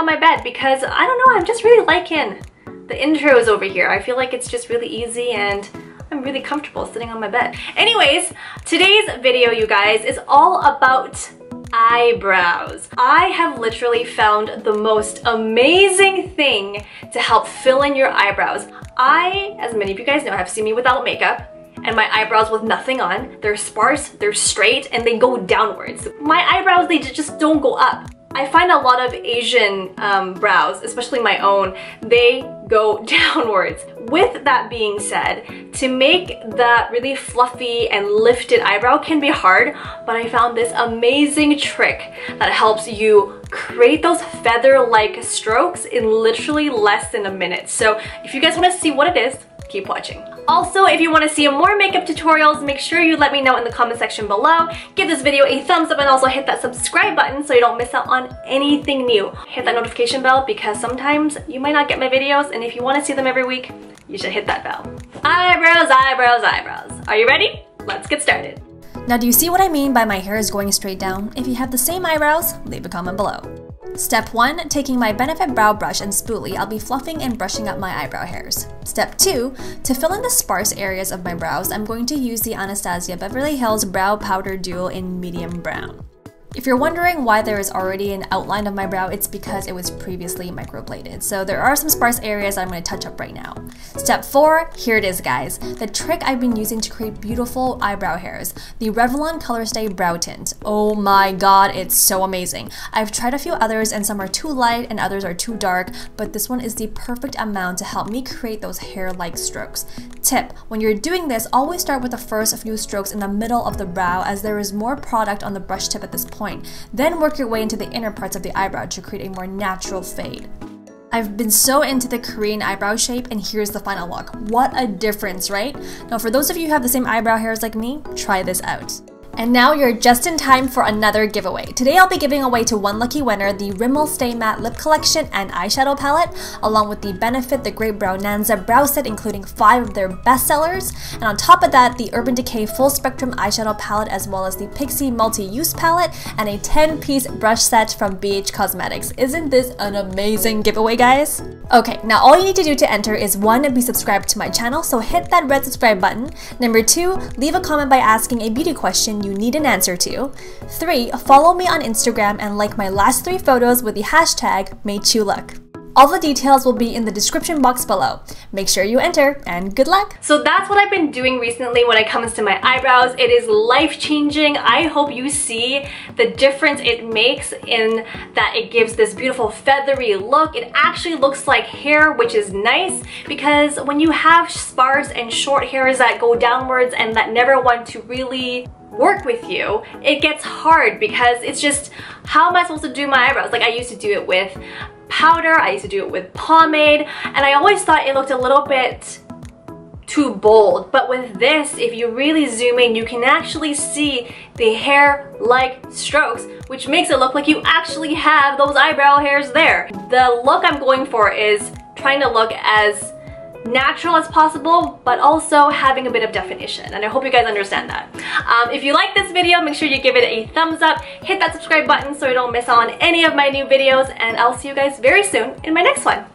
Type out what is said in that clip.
on my bed because I don't know, I'm just really liking the intros over here. I feel like it's just really easy and I'm really comfortable sitting on my bed. Anyways, today's video, you guys, is all about eyebrows. I have literally found the most amazing thing to help fill in your eyebrows. As many of you guys know, have seen me without makeup and my eyebrows with nothing on. They're sparse, they're straight, and they go downwards. My eyebrows, they just don't go up. I find a lot of Asian brows, especially my own, they go downwards. With that being said, to make that really fluffy and lifted eyebrow can be hard, but I found this amazing trick that helps you create those feather-like strokes in literally less than a minute. So if you guys want to see what it is, keep watching. Also, if you want to see more makeup tutorials, make sure you let me know in the comment section below. Give this video a thumbs up and also hit that subscribe button so you don't miss out on anything new. Hit that notification bell because sometimes you might not get my videos, and if you want to see them every week, you should hit that bell. Eyebrows, eyebrows, eyebrows. Are you ready? Let's get started. Now, do you see what I mean by my hair is going straight down? If you have the same eyebrows, leave a comment below. Step 1, taking my Benefit Brow Brush and spoolie, I'll be fluffing and brushing up my eyebrow hairs. Step 2, to fill in the sparse areas of my brows, I'm going to use the Anastasia Beverly Hills Brow Powder Duo in medium brown. If you're wondering why there is already an outline of my brow, it's because it was previously microbladed. So there are some sparse areas I'm going to touch up right now. Step 4, here it is, guys. The trick I've been using to create beautiful eyebrow hairs. The Revlon Colorstay Brow Tint. Oh my god, it's so amazing. I've tried a few others and some are too light and others are too dark, but this one is the perfect amount to help me create those hair-like strokes. Tip, when you're doing this, always start with the first few strokes in the middle of the brow as there is more product on the brush tip at this point. Then work your way into the inner parts of the eyebrow to create a more natural fade. I've been so into the Korean eyebrow shape, and here's the final look. What a difference, right? Now for those of you who have the same eyebrow hairs like me, try this out. And now you're just in time for another giveaway. Today I'll be giving away to one lucky winner the Rimmel Stay Matte Lip Collection and Eyeshadow Palette, along with the Benefit The Great Brow Nanza Brow Set, including 5 of their bestsellers. And on top of that, the Urban Decay Full Spectrum Eyeshadow Palette, as well as the Pixi Multi-Use Palette, and a 10-piece brush set from BH Cosmetics. Isn't this an amazing giveaway, guys? Okay, now all you need to do to enter is 1, be subscribed to my channel, so hit that red subscribe button. Number 2, leave a comment by asking a beauty question you need an answer to. 3, follow me on Instagram and like my last 3 photos with the hashtag #MadeChuLook. All the details will be in the description box below. Make sure you enter, and good luck! So that's what I've been doing recently when it comes to my eyebrows. It is life-changing. I hope you see the difference it makes in that it gives this beautiful feathery look. It actually looks like hair, which is nice because when you have sparse and short hairs that go downwards and that never want to really work with you, it gets hard because it's just, how am I supposed to do my eyebrows? Like, I used to do it with powder, I used to do it with pomade, and I always thought it looked a little bit too bold. But with this, if you really zoom in, you can actually see the hair-like strokes, which makes it look like you actually have those eyebrow hairs there. The look I'm going for is trying to look as natural as possible, but also having a bit of definition, and I hope you guys understand that. If you like this video, make sure you give it a thumbs up, hit that subscribe button so you don't miss out on any of my new videos, and I'll see you guys very soon in my next one.